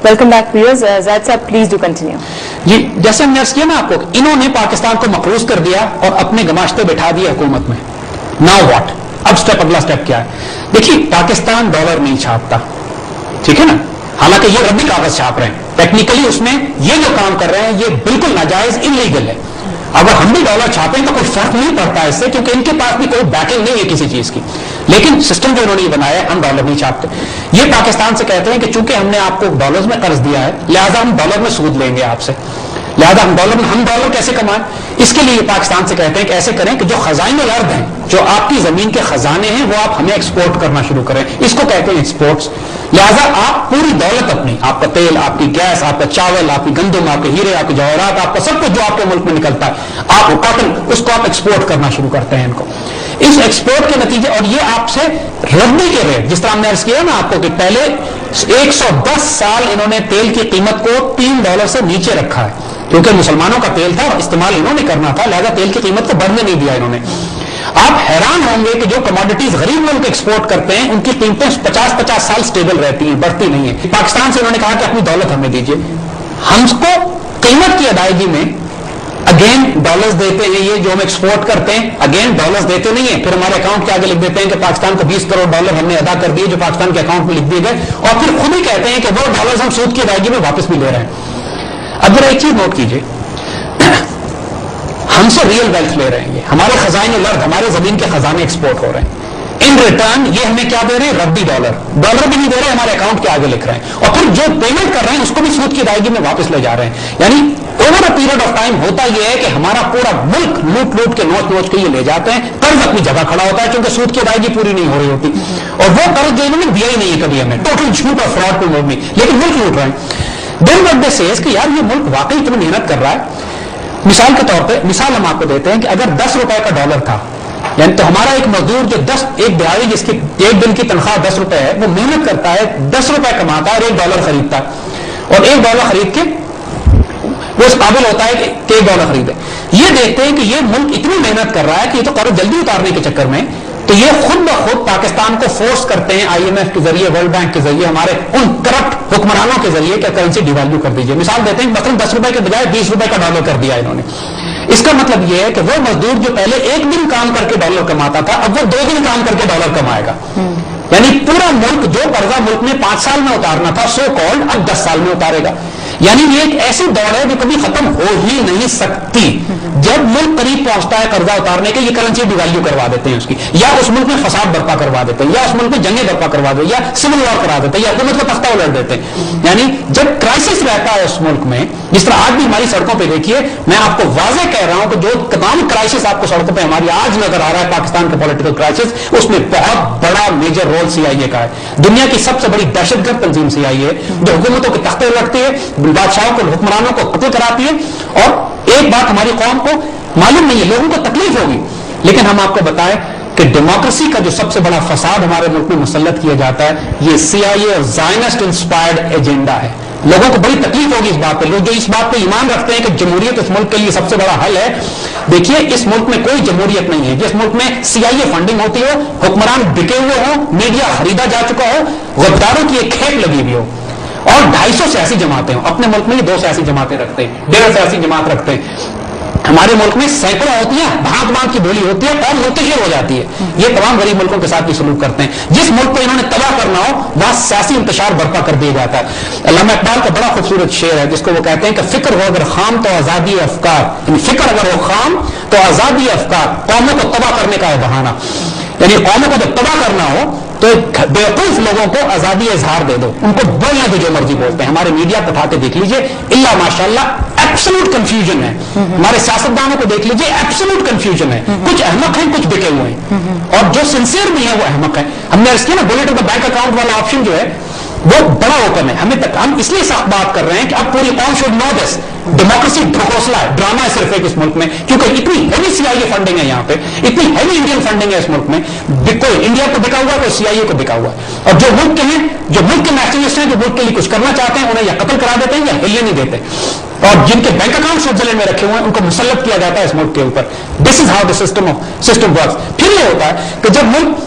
Welcome back, viewers. Zaid sir, please do continue. जी, जैसे हमने अर्ज किया ना आपको, इन्होंने पाकिस्तान को मकरूज कर दिया और अपने गमाश्ते बैठा दिया हुकूमत में. Now what? अब अगला स्टेप क्या है? देखिए, पाकिस्तान डॉलर नहीं छापता, ठीक है ना. हालांकि ये रद्दी कागज छाप रहे हैं, टेक्निकली उसमें ये जो काम कर रहे हैं ये बिल्कुल नाजायज इलीगल है. अगर हम भी डॉलर छापें तो कोई फर्क नहीं पड़ता इससे, क्योंकि इनके पास भी कोई बैकिंग नहीं है किसी चीज की. लेकिन सिस्टम जो इन्होंने बनाया है, हम डॉलर नहीं छापते. ये पाकिस्तान से कहते हैं कि चूंकि हमने आपको डॉलर्स में कर्ज दिया है, लिहाजा हम डॉलर में सूद लेंगे आपसे, लिहाजा हम डॉलर कैसे कमाएं. इसके लिए पाकिस्तान से कहते हैं कि ऐसे करें कि जो खजाने अर्द हैं, जो आपकी जमीन के खजाने हैं, वो आप हमें एक्सपोर्ट करना शुरू करें. इसको कहते हैं एक्सपोर्ट्स. लिहाजा आप पूरी दौलत अपनी, आपका तेल, आपकी गैस, आपका चावल, आपकी गंदम, आपके हीरे, आपके जवाहरात, आपका सब कुछ जो आपके मुल्क में निकलता है, आप कॉटन, उसको आप एक्सपोर्ट करना शुरू करते हैं इनको. इस एक्सपोर्ट के नतीजे, और ये आपसे रद्दी के रेट, जिस तरह हमने अर्ज किया ना आपको कि पहले 110 साल इन्होंने तेल की कीमत को $3 से नीचे रखा है, क्योंकि मुसलमानों का तेल था, इस्तेमाल इन्होंने करना था, लिहाजा तेल की कीमत को बढ़ने नहीं दिया इन्होंने. आप हैरान होंगे कि जो कमोडिटीज गरीब मुल्क एक्सपोर्ट करते हैं, उनकी कीमतें 50-50 साल स्टेबल रहती हैं, बढ़ती नहीं है. पाकिस्तान से इन्होंने कहा कि अपनी दौलत हमें दीजिए. हमको कीमत की अदायगी में अगेन डॉलर्स देते हैं, ये जो हम एक्सपोर्ट करते हैं अगेन डॉलर्स देते नहीं है. फिर हमारे अकाउंट के आगे लिख देते हैं कि पाकिस्तान को $20 करोड़ हमने अदा कर दिए, जो पाकिस्तान के अकाउंट में लिख दिए गए, और फिर खुद ही कहते हैं कि वो डॉलर्स हम सूद की अदायगी में वापस भी ले रहे हैं. अब जरा एक चीज नोट कीजिए, हमसे रियल वेल्थ ले रहे हैं, ये हमारे खजाने लर्द, हमारे जमीन के खजाने एक्सपोर्ट हो रहे हैं. इन रिटर्न ये हमें क्या दे रहे हैं? रद्दी डॉलर भी नहीं दे रहे, हमारे अकाउंट के आगे लिख रहे हैं, और फिर जो पेमेंट कर रहे हैं उसको भी सूद की अदायगी में वापस ले जा रहे हैं. यानी over a period of time होता यह है कि हमारा पूरा मुल्क लूट के नोच के ये ले जाते हैं. कर्ज अपनी जगह खड़ा होता है, क्योंकि सूद की अदायगी पूरी नहीं हो रही होती, और वो कर्ज जो इन्होंने दिया ही नहीं है कभी हमें, टोटल झूठ और फ्रॉड पे मुल्क, लेकिन मुल्क लूट रहे हैं. देन व्हाट दे सेज कि यार ये मुल्क वाकई इतनी मेहनत कर रहा है. मिसाल के तौर पे, मिसाल हम आपको देते हैं कि अगर $10 का डॉलर था, यानी तो हमारा एक मजदूर जो एक दिहाड़ी जिसकी एक दिन की तनख्वाह $10 है, वो मेहनत करता है, $10 कमाता है और $1 खरीदता है, और $1 खरीद के वो इस काबिल होता है कि $1 खरीदे. ये देखते हैं कि ये मुल्क इतनी मेहनत कर रहा है कि ये तो कर्ज जल्दी उतारने के चक्कर में, तो ये खुद ब खुद पाकिस्तान को फोर्स करते हैं IMF के जरिए, वर्ल्ड बैंक के जरिए, हमारे उन करप्ट हुक्मरानों के जरिए कि करेंसी डिवैल्यू कर दीजिए. मिसाल देते हैं, मतलब $10 के बजाय $20 का डॉलर कर दिया इन्होंने. इसका मतलब यह है कि वो मजदूर जो पहले एक दिन काम करके डॉलर कमाता था, अब वो 2 दिन काम करके डॉलर कमाएगा. यानी पूरा मुल्क जो कर्जा मुल्क में 5 साल में उतारना था, सो कॉल्ड, अब 10 साल में उतारेगा. यानी ये एक ऐसी दौड़ है जो कभी खत्म हो ही नहीं सकती. जब मुल्क करीब पहुंचता है कर्जा उतारने के, ये करेंसी डिवैल्यू करवा देते हैं उसकी, या उस मुल्क में फसाद बर्पा करवा देते हैं, या उस मुल्क में जंगें बर्पा करवा देते हैं, या सिविल वॉर करा देते हैं, या हुकूमत को तख्ता उलट देते हैं. यानी जब क्राइसिस रहता है उस मुल्क में, जिस तरह आज भी हमारी सड़कों पर देखिए, मैं आपको वाज़ेह कह रहा हूं कि जो तमाम क्राइसिस आपको सड़कों पर हमारी आज नजर आ रहा है, पाकिस्तान का पॉलिटिकल क्राइसिस, उसमें बहुत बड़ा मेजर रोल CIA का है. दुनिया की सबसे बड़ी दहशतगर्द तंजीम CIA, जो हुकूमतों के तख्ते उलटती है, बादशाहों को, हुक्मरानों को कत्ल कराती है. और एक बात हमारी कौम को मालूम नहीं है, लोगों को तकलीफ होगी, लेकिन हम आपको बताएं कि डेमोक्रेसी का जो सबसे बड़ा फसाद हमारे मुल्क में मुसल्लत किया जाता है, ये CIA और ज़ायनिस्ट इंस्पायर्ड एजेंडा है. लोगों को बड़ी तकलीफ होगी इस बात पे. लोग जो इस बात पे ईमान रखते हैं कि जमहूरियत इस मुल्क के लिए सबसे बड़ा हल है, देखिए इस मुल्क में कोई जमहूरियत नहीं है. जिस मुल्क में CIA फंडिंग होती हो, हुक्मरान बिके हुए हो, मीडिया खरीदा जा चुका हो, गद्दारों की एक खेप लगी हुई हो, और 250 सियासी जमातें हो. अपने मुल्क में ही 2 सियासी जमातें रखते हैं, 1.5 सियासी जमात रखते हैं. हमारे मुल्क में सैकड़ों होती है, भांत भांत की बोली होती है, और मुंतशिर हो जाती है. ये तमाम गरीब मुल्कों के साथ भी सलूक करते हैं. जिस मुल्क को इन्होंने तबाह करना हो, वहां सियासी इंतशार बर्पा कर दिया जाता है. अल्लामा इकबाल का बड़ा खूबसूरत शेर है, जिसको वो कहते हैं कि फिक्र हो अगर खाम तो आजादी अफकार, फिक्र अगर हो खाम तो आजादी अफकार. कौमों को तबाह करने का है बहाना. यानी कौमों को जब तबाह करना हो तो बेवकूफ लोगों को आजादी इजहार दे दो, उनको बोलने दो जो मर्जी बोलते हैं. हमारे मीडिया को उठा के देख लीजिए, इल्ला माशाल्लाह एब्सोल्यूट कंफ्यूजन है. हमारे सियासतदानों को देख लीजिए, एब्सोल्यूट कंफ्यूजन है. कुछ अहमक हैं, कुछ बिके हुए हैं, और जो सिंसियर भी है वो अहमक है. हमने इसके ना bullet of the bank account वाला ऑप्शन जो है वो बड़ा ओपन है. हमें तक हम इसलिए साफ बात कर रहे हैं कि अब पूरी कौम शुड नो दिस. डेमोक्रेसी ढकोसला है, ड्रामा है सिर्फ एक इस मुल्क में, क्योंकि इतनी हैवी CIA फंडिंग है यहाँ पे, इतनी हैवी इंडियन फंडिंग है इस मुल्क में. कोई इंडिया को बिका हुआ है, कोई CIA को बिका हुआ है. और जो मुल्क के हैं, जो मुल्क के नेशनलिस्ट हैं, जो मुल्क के लिए कुछ करना चाहते हैं, उन्हें या कत्ल करा देते हैं या हिलने नहीं देते. और जिनके बैंक अकाउंट स्विट्जरलैंड में रखे हुए हैं, उनको मुसल्लत किया जाता है इस मुल्क के ऊपर. This is how the system works. फिर ये होता है कि जब मुल्क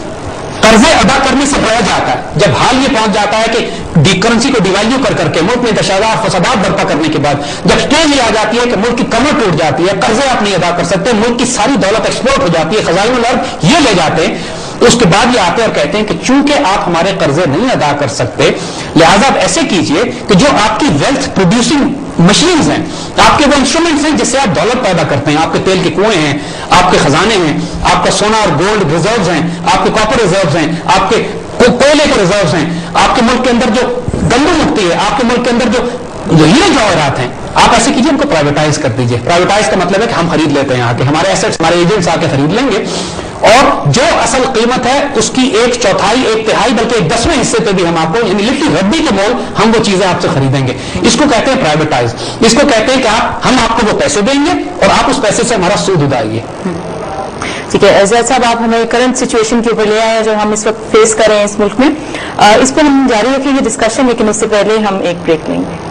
कर्जे अदा करने से रह जाता है, जब हाल ये पहुंच जाता है कि करंसी को डिवैल्यू कर करके मुल्क में तशादात फसादात बर्पा करने के बाद जब स्टेज आ जाती है कि मुल्क की कमर टूट जाती है, कर्जे आप नहीं अदा कर सकते, मुल्क की सारी दौलत एक्सपोर्ट हो जाती है, खजाइनुल अर्द ये ले जाते हैं, उसके बाद ये आते और कहते हैं कि चूंकि आप हमारे कर्जे नहीं अदा कर सकते, लिहाजा आप ऐसे कीजिए कि जो आपकी वेल्थ प्रोड्यूसिंग मशीन्स हैं, आपके वो इंस्ट्रूमेंट्स हैं जिससे आप दौलत पैदा करते हैं, आपके तेल के कुएं हैं, आपके खजाने हैं, आपका सोना और गोल्ड रिजर्व्स हैं, आपके कॉपर रिजर्व्स हैं, आपके कोयले के रिजर्व्स हैं, आपके मुल्क के अंदर जो गंदम मुक्ति है, आपके मुल्क के अंदर जो हीरे जवाहरात हैं, आप ऐसे कीजिए उनको प्राइवेटाइज कर दीजिए। प्राइवेटाइज का मतलब है कि हम खरीद लेते हैं आके, हमारे एसेट्स हमारे एजेंट्स आके खरीद लेंगे और जो असल कीमत है उसकी 1/4 1/3 बल्कि 1/10वें हिस्से पे भी हम आपको यानी लिटरली रद्दी के मोल हम वो चीजें आपसे खरीदेंगे। इसको कहते हैं प्राइवेटाइज। इसको कहते हैं कि हम आपको वो पैसे देंगे और आप उस पैसे से हमारा सूद उड़ाइए। ठीक है ज़ैद साहब, आप हमें करंट सिचुएशन के ऊपर ले आए जो हम इस वक्त फेस कर रहे हैं इस मुल्क में, इस पर हम जारी रखेंगे डिस्कशन, लेकिन उससे पहले हम एक ब्रेक लेंगे।